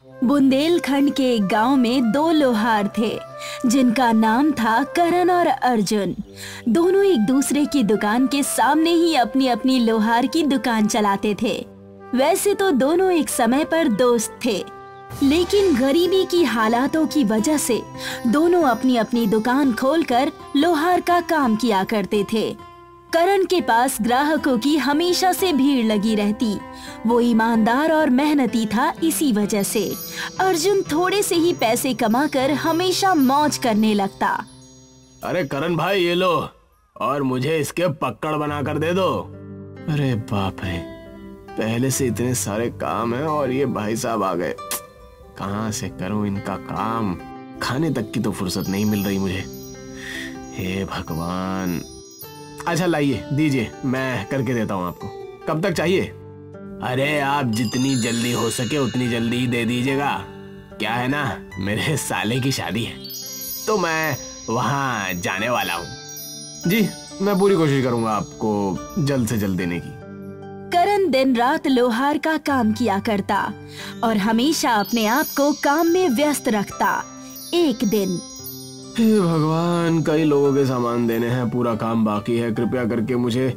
बुंदेलखंड के एक गांव में दो लोहार थे जिनका नाम था करण और अर्जुन। दोनों एक दूसरे की दुकान के सामने ही अपनी अपनी लोहार की दुकान चलाते थे। वैसे तो दोनों एक समय पर दोस्त थे, लेकिन गरीबी की हालातों की वजह से दोनों अपनी अपनी दुकान खोलकर लोहार का काम किया करते थे। करण के पास ग्राहकों की हमेशा से भीड़ लगी रहती। वो ईमानदार और मेहनती था, इसी वजह से अर्जुन थोड़े से ही पैसे कमाकर हमेशा मौज करने लगता। अरे करण भाई ये लो, और मुझे इसके पक्कड़ बना कर दे दो। अरे बाप रे, पहले से इतने सारे काम हैं और ये भाई साहब आ गए। कहाँ से करूं इनका काम, खाने तक की तो फुर्सत नहीं मिल रही मुझे। हे भगवान। अच्छा लाइए, दीजिए, मैं करके देता हूँ आपको। कब तक चाहिए? अरे आप जितनी जल्दी हो सके उतनी जल्दी ही दे दीजिएगा। क्या है ना, मेरे साले की शादी है तो मैं वहाँ जाने वाला हूँ। जी, मैं पूरी कोशिश करूँगा आपको जल्द से जल्द देने की। करण दिन रात लोहार का काम किया करता और हमेशा अपने आप को काम में व्यस्त रखता। एक दिन, हे भगवान, कई लोगों के सामान देने हैं, पूरा काम बाकी है। कृपया करके मुझे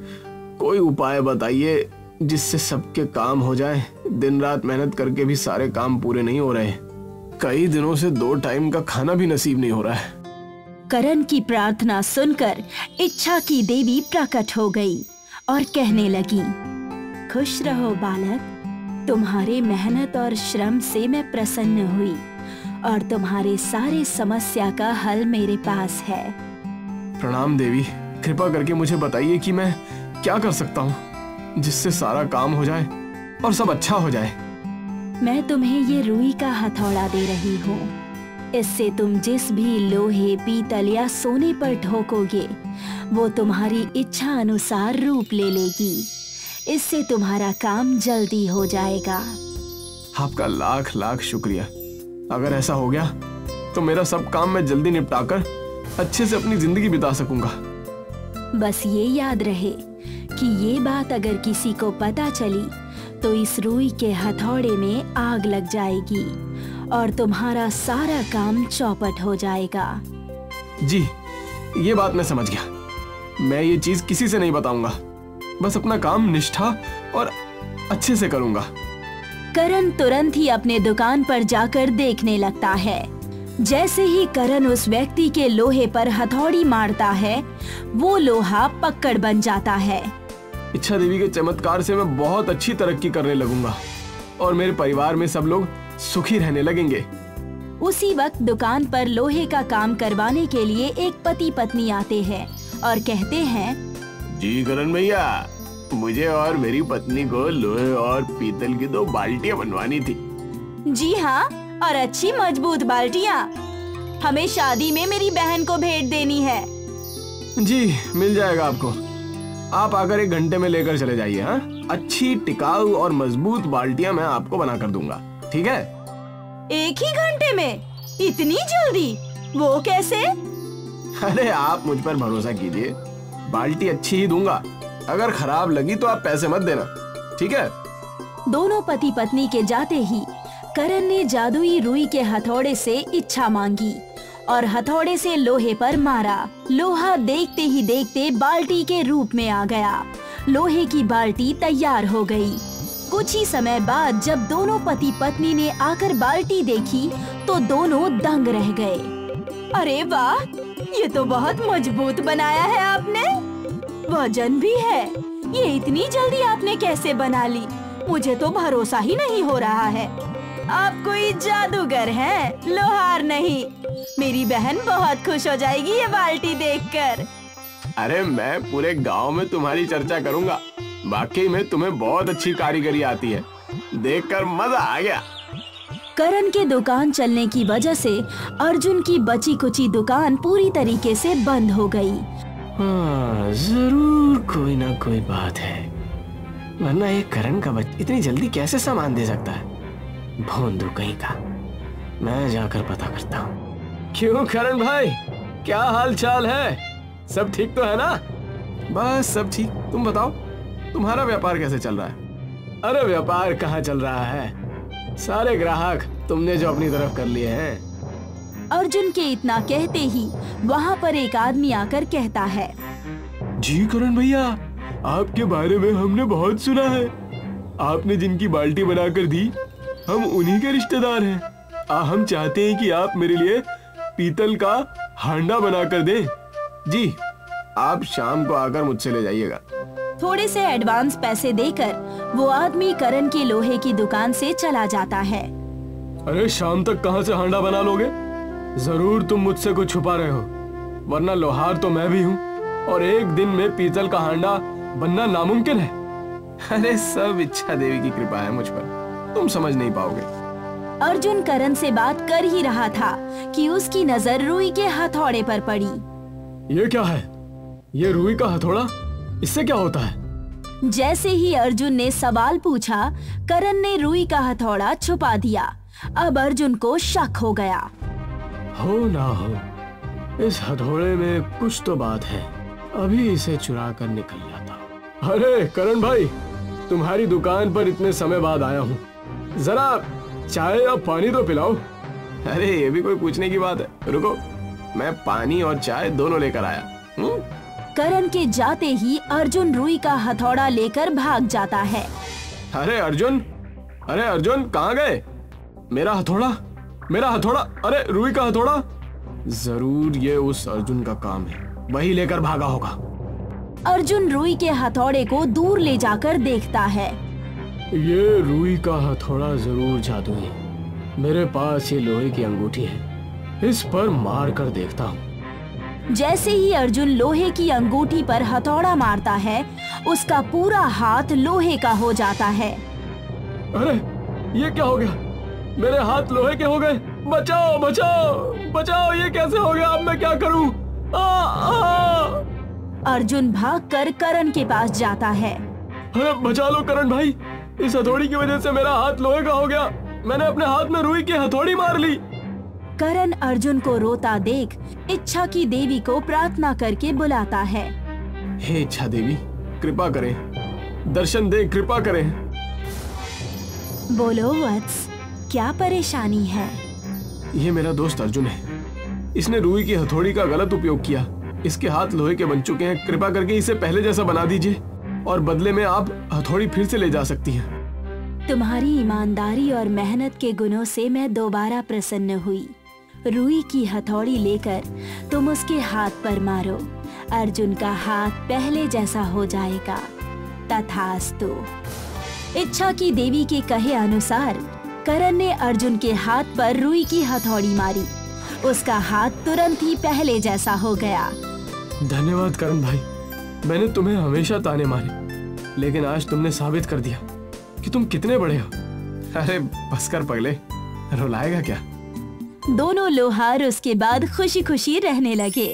कोई उपाय बताइए जिससे सबके काम हो जाए। दिन रात मेहनत करके भी सारे काम पूरे नहीं हो रहे। कई दिनों से 2 टाइम का खाना भी नसीब नहीं हो रहा है। करण की प्रार्थना सुनकर इच्छा की देवी प्रकट हो गई और कहने लगी, खुश रहो बालक, तुम्हारे मेहनत और श्रम से मैं प्रसन्न हुई और तुम्हारे सारे समस्या का हल मेरे पास है। प्रणाम देवी, कृपा करके मुझे बताइए कि मैं क्या कर सकता हूँ जिससे सारा काम हो जाए और सब अच्छा हो जाए। मैं तुम्हें ये रुई का हथौड़ा दे रही हूँ। इससे तुम जिस भी लोहे, पीतल या सोने पर ठोकोगे वो तुम्हारी इच्छा अनुसार रूप ले लेगी। इससे तुम्हारा काम जल्दी हो जाएगा। आपका लाख लाख शुक्रिया। अगर ऐसा हो गया तो मेरा सब काम मैं जल्दी निपटाकर अच्छे से अपनी जिंदगी बिता सकूंगा। बस ये याद रहे कि ये बात अगर किसी को पता चली तो इस रुई के हथौड़े में आग लग जाएगी और तुम्हारा सारा काम चौपट हो जाएगा। जी, ये बात मैं समझ गया। मैं ये चीज किसी से नहीं बताऊंगा, बस अपना काम निष्ठा और अच्छे से करूंगा। करण तुरंत ही अपने दुकान पर जाकर देखने लगता है। जैसे ही करण उस व्यक्ति के लोहे पर हथौड़ी मारता है, वो लोहा पक्कड़ बन जाता है। इच्छा देवी के चमत्कार से मैं बहुत अच्छी तरक्की करने लगूंगा और मेरे परिवार में सब लोग सुखी रहने लगेंगे। उसी वक्त दुकान पर लोहे का काम करवाने के लिए एक पति पत्नी आते हैं और कहते हैं, जी करण भैया, मुझे और मेरी पत्नी को लोहे और पीतल की 2 बाल्टियां बनवानी थी। जी हाँ, और अच्छी मजबूत बाल्टियां। हमें शादी में मेरी बहन को भेंट देनी है। जी, मिल जाएगा आपको। आप आकर 1 घंटे में लेकर चले जाइए। हाँ, अच्छी टिकाऊ और मजबूत बाल्टियां मैं आपको बना कर दूंगा, ठीक है? 1 ही घंटे में? इतनी जल्दी? वो कैसे? अरे आप मुझ पर भरोसा कीजिए, बाल्टी अच्छी ही दूंगा। अगर खराब लगी तो आप पैसे मत देना, ठीक है? दोनों पति पत्नी के जाते ही करण ने जादुई रुई के हथौड़े से इच्छा मांगी और हथौड़े से लोहे पर मारा। लोहा देखते ही देखते बाल्टी के रूप में आ गया। लोहे की बाल्टी तैयार हो गई। कुछ ही समय बाद जब दोनों पति पत्नी ने आकर बाल्टी देखी तो दोनों दंग रह गए। अरे वाह, ये तो बहुत मजबूत बनाया है आपने। वजन भी है। ये इतनी जल्दी आपने कैसे बना ली? मुझे तो भरोसा ही नहीं हो रहा है। आप कोई जादूगर हैं, लोहार नहीं। मेरी बहन बहुत खुश हो जाएगी ये बाल्टी देखकर। अरे मैं पूरे गांव में तुम्हारी चर्चा करूंगा। वाकई में तुम्हें बहुत अच्छी कारीगरी आती है, देखकर मजा आ गया। करण के दुकान चलने की वजह से अर्जुन की बची कुची दुकान पूरी तरीके से बंद हो गई। हाँ, जरूर कोई ना कोई बात है, वरना ये करण का बच्चा इतनी जल्दी कैसे सामान दे सकता है? भोंदू कहीं का, मैं जाकर पता करता हूँ। क्यों करण भाई, क्या हाल चाल है? सब ठीक तो है ना? बस सब ठीक। तुम बताओ, तुम्हारा व्यापार कैसे चल रहा है? अरे व्यापार कहाँ चल रहा है, सारे ग्राहक तुमने जो अपनी तरफ कर लिए हैं। अर्जुन के इतना कहते ही वहाँ पर एक आदमी आकर कहता है, जी करण भैया, आपके बारे में हमने बहुत सुना है। आपने जिनकी बाल्टी बनाकर दी, हम उन्हीं के रिश्तेदार हैं। हम चाहते हैं कि आप मेरे लिए पीतल का हांडा बनाकर दें। जी, आप शाम को आकर मुझसे ले जाइएगा। थोड़े से एडवांस पैसे देकर वो आदमी करण की लोहे की दुकान से चला जाता है। अरे शाम तक कहाँ से हांडा बना लोगे? जरूर तुम मुझसे कुछ छुपा रहे हो, वरना लोहार तो मैं भी हूँ और एक दिन में पीतल का हांडा बनना नामुमकिन है। अरे सब इच्छा देवी की कृपा है मुझ पर, तुम समझ नहीं पाओगे। अर्जुन करण से बात कर ही रहा था कि उसकी नजर रुई के हथौड़े पर पड़ी। ये क्या है? ये रुई का हथौड़ा, इससे क्या होता है? जैसे ही अर्जुन ने सवाल पूछा, करण ने रुई का हथौड़ा छुपा दिया। अब अर्जुन को शक हो गया। हो ना हो, इस हथौड़े में कुछ तो बात है, अभी इसे चुरा कर निकल जाता। अरे करण भाई, तुम्हारी दुकान पर इतने समय बाद आया हूँ, जरा चाय या पानी तो पिलाओ। अरे ये भी कोई पूछने की बात है, रुको मैं पानी और चाय दोनों लेकर आया। करण के जाते ही अर्जुन रुई का हथौड़ा लेकर भाग जाता है। अरे अर्जुन कहाँ गए? मेरा हथौड़ा, मेरा हथौड़ा, अरे रुई का हथौड़ा। जरूर ये उस अर्जुन का काम है, वही लेकर भागा होगा। अर्जुन रुई के हथौड़े को दूर ले जाकर देखता है। ये रुई का हथौड़ा जरूर जादुई है। मेरे पास ये लोहे की अंगूठी है, इस पर मार कर देखता हूँ। जैसे ही अर्जुन लोहे की अंगूठी पर हथौड़ा मारता है, उसका पूरा हाथ लोहे का हो जाता है। अरे ये क्या हो गया? मेरे हाथ लोहे के हो गए। बचाओ बचाओ बचाओ, ये कैसे हो गया? अब मैं क्या करूं? अर्जुन भागकर करण के पास जाता है। अरे बचा लो करण भाई, इस हथौड़ी की वजह से मेरा हाथ लोहे का हो गया। मैंने अपने हाथ में रुई की हथौड़ी मार ली। करण अर्जुन को रोता देख इच्छा की देवी को प्रार्थना करके बुलाता है। हे इच्छा देवी, कृपा करें, दर्शन दे, कृपा करें। बोलो वत्स, क्या परेशानी है? ये मेरा दोस्त अर्जुन है, इसने रुई की हथौड़ी का गलत उपयोग किया। इसके हाथ लोहे के बन चुके हैं, कृपा करके इसे पहले जैसा बना दीजिए और बदले में आप हथौड़ी फिर से ले जा सकती हैं। तुम्हारी ईमानदारी और मेहनत के गुणों से मैं दोबारा प्रसन्न हुई। रुई की हथौड़ी लेकर तुम उसके हाथ पर मारो, अर्जुन का हाथ पहले जैसा हो जाएगा। तथास्तु। इच्छा की देवी के कहे अनुसार करण ने अर्जुन के हाथ पर रुई की हथौड़ी मारी। उसका हाथ तुरंत ही पहले जैसा हो गया। धन्यवाद करण भाई, मैंने तुम्हें हमेशा ताने मारे, लेकिन आज तुमने साबित कर दिया कि तुम कितने बड़े हो। अरे बस कर पगले, रुलाएगा क्या? दोनों लोहार उसके बाद खुशी खुशी रहने लगे।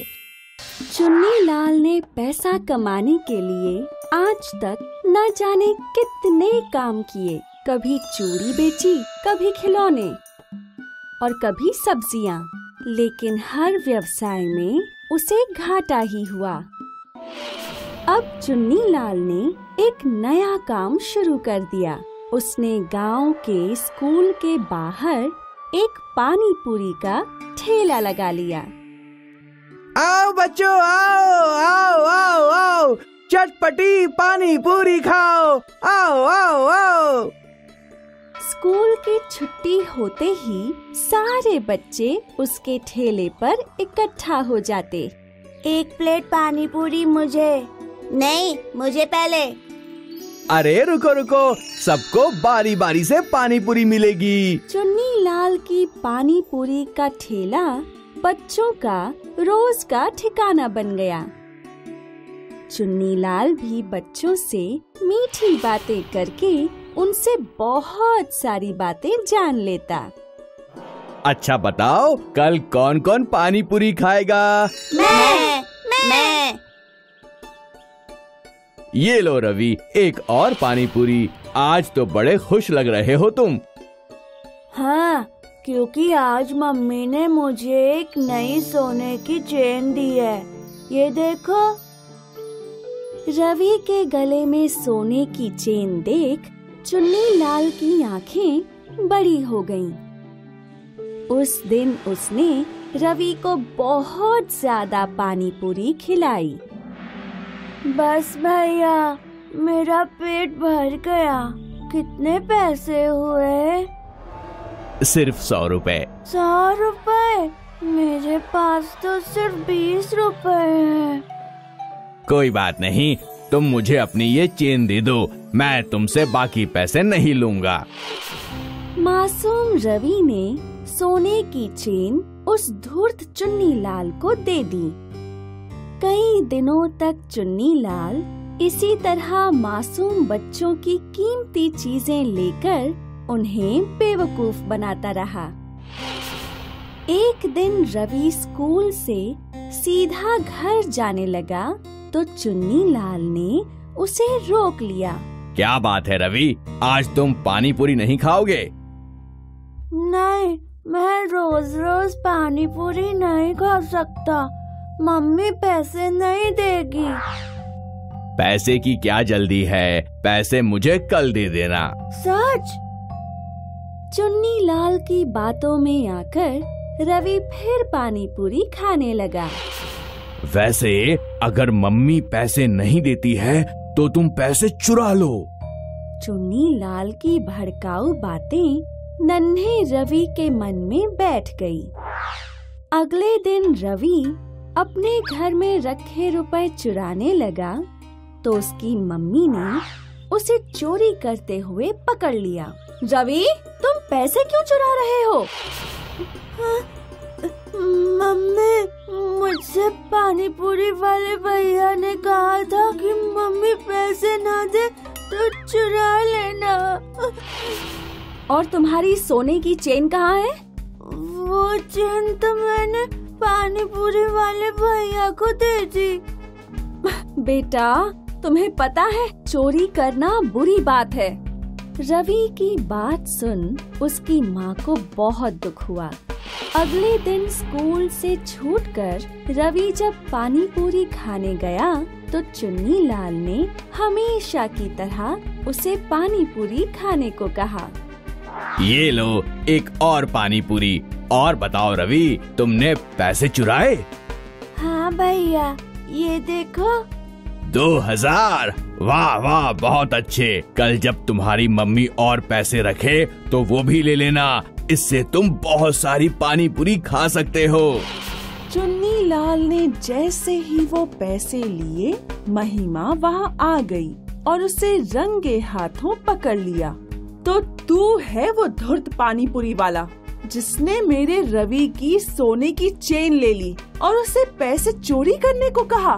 चुन्नी लाल ने पैसा कमाने के लिए आज तक न जाने कितने काम किए। कभी चूड़ी बेची, कभी खिलौने और कभी सब्जियां, लेकिन हर व्यवसाय में उसे घाटा ही हुआ। अब चुन्नी लाल ने एक नया काम शुरू कर दिया। उसने गांव के स्कूल के बाहर एक पानी पूरी का ठेला लगा लिया। आओ बच्चों, आओ आओ आओ आओ, चटपटी पानी पूरी खाओ, आओ आओ आओ। स्कूल की छुट्टी होते ही सारे बच्चे उसके ठेले पर इकट्ठा हो जाते। एक प्लेट पानी पूरी मुझे। नहीं, मुझे पहले। अरे रुको रुको, सबको बारी बारी से पानी पूरी मिलेगी। चुन्नी लाल की पानी पूरी का ठेला बच्चों का रोज का ठिकाना बन गया। चुन्नी लाल भी बच्चों से मीठी बातें करके उनसे बहुत सारी बातें जान लेता। अच्छा बताओ, कल कौन कौन पानी पूरी खाएगा? मैं। ये लो रवि, एक और पानी पूरी। आज तो बड़े खुश लग रहे हो तुम। हाँ, क्योंकि आज मम्मी ने मुझे एक नई सोने की चेन दी है। ये देखो। रवि के गले में सोने की चेन देख चुन्नी लाल की आंखें बड़ी हो गईं। उस दिन उसने रवि को बहुत ज्यादा पानी पूरी खिलाई। बस भैया, मेरा पेट भर गया। कितने पैसे हुए? सिर्फ 100 रुपए। 100 रुपए? मेरे पास तो सिर्फ 20 रुपए हैं। कोई बात नहीं, तुम मुझे अपनी ये चेन दे दो, मैं तुमसे बाकी पैसे नहीं लूंगा। मासूम रवि ने सोने की चेन उस धूर्त चुन्नी लाल को दे दी। कई दिनों तक चुन्नी लाल इसी तरह मासूम बच्चों की कीमती चीजें लेकर उन्हें बेवकूफ बनाता रहा। एक दिन रवि स्कूल से सीधा घर जाने लगा तो चुन्नी लाल ने उसे रोक लिया। क्या बात है रवि, आज तुम पानी पूरी नहीं खाओगे? नहीं, मैं रोज रोज पानी पूरी नहीं खा सकता। मम्मी पैसे नहीं देगी। पैसे की क्या जल्दी है, पैसे मुझे कल दे देना। सच? चुन्नी लाल की बातों में आकर रवि फिर पानी पूरी खाने लगा। वैसे अगर मम्मी पैसे नहीं देती है तो तुम पैसे चुरा लो। चुन्नी लाल की भड़काऊ बातें नन्हे रवि के मन में बैठ गई। अगले दिन रवि अपने घर में रखे रुपए चुराने लगा तो उसकी मम्मी ने उसे चोरी करते हुए पकड़ लिया। रवि, तुम पैसे क्यों चुरा रहे हो? मम्मी, मुझसे पानी पूरी वाले भैया ने कहा था कि मम्मी पैसे ना दे तो चुरा लेना। और तुम्हारी सोने की चेन कहाँ है? वो चेन तो मैंने पानी पूरी वाले भैया को दे दी। बेटा, तुम्हें पता है चोरी करना बुरी बात है। रवि की बात सुन उसकी माँ को बहुत दुख हुआ। अगले दिन स्कूल से छूटकर रवि जब पानी पूरी खाने गया तो चुन्नी लाल ने हमेशा की तरह उसे पानी पूरी खाने को कहा। ये लो एक और पानी पूरी। और बताओ रवि, तुमने पैसे चुराए? हाँ भैया, ये देखो। 2000। वाह वाह, बहुत अच्छे। कल जब तुम्हारी मम्मी और पैसे रखे तो वो भी ले लेना, इससे तुम बहुत सारी पानी पूरी खा सकते हो। चुन्नी लाल ने जैसे ही वो पैसे लिए, महिमा वहाँ आ गई और उसे रंगे हाथों पकड़ लिया। तो तू है वो धूर्त पानी पूरी वाला जिसने मेरे रवि की सोने की चेन ले ली और उसे पैसे चोरी करने को कहा?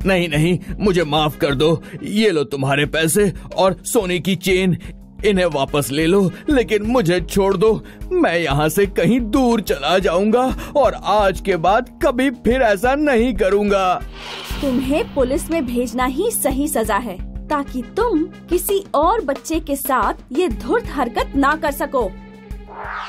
नहीं नहीं, मुझे माफ कर दो। ये लो तुम्हारे पैसे और सोने की चेन, इन्हें वापस ले लो, लेकिन मुझे छोड़ दो। मैं यहाँ से कहीं दूर चला जाऊंगा और आज के बाद कभी फिर ऐसा नहीं करूँगा। तुम्हें पुलिस में भेजना ही सही सजा है, ताकि तुम किसी और बच्चे के साथ ये धूर्त हरकत ना कर सको।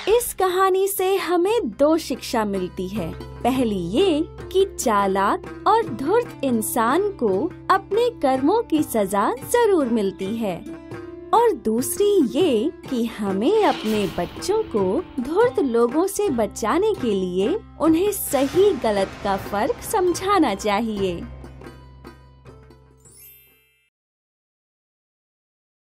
इस कहानी से हमें 2 शिक्षा मिलती है। पहली ये कि चालाक और धूर्त इंसान को अपने कर्मों की सजा जरूर मिलती है, और दूसरी ये कि हमें अपने बच्चों को धूर्त लोगों से बचाने के लिए उन्हें सही गलत का फर्क समझाना चाहिए।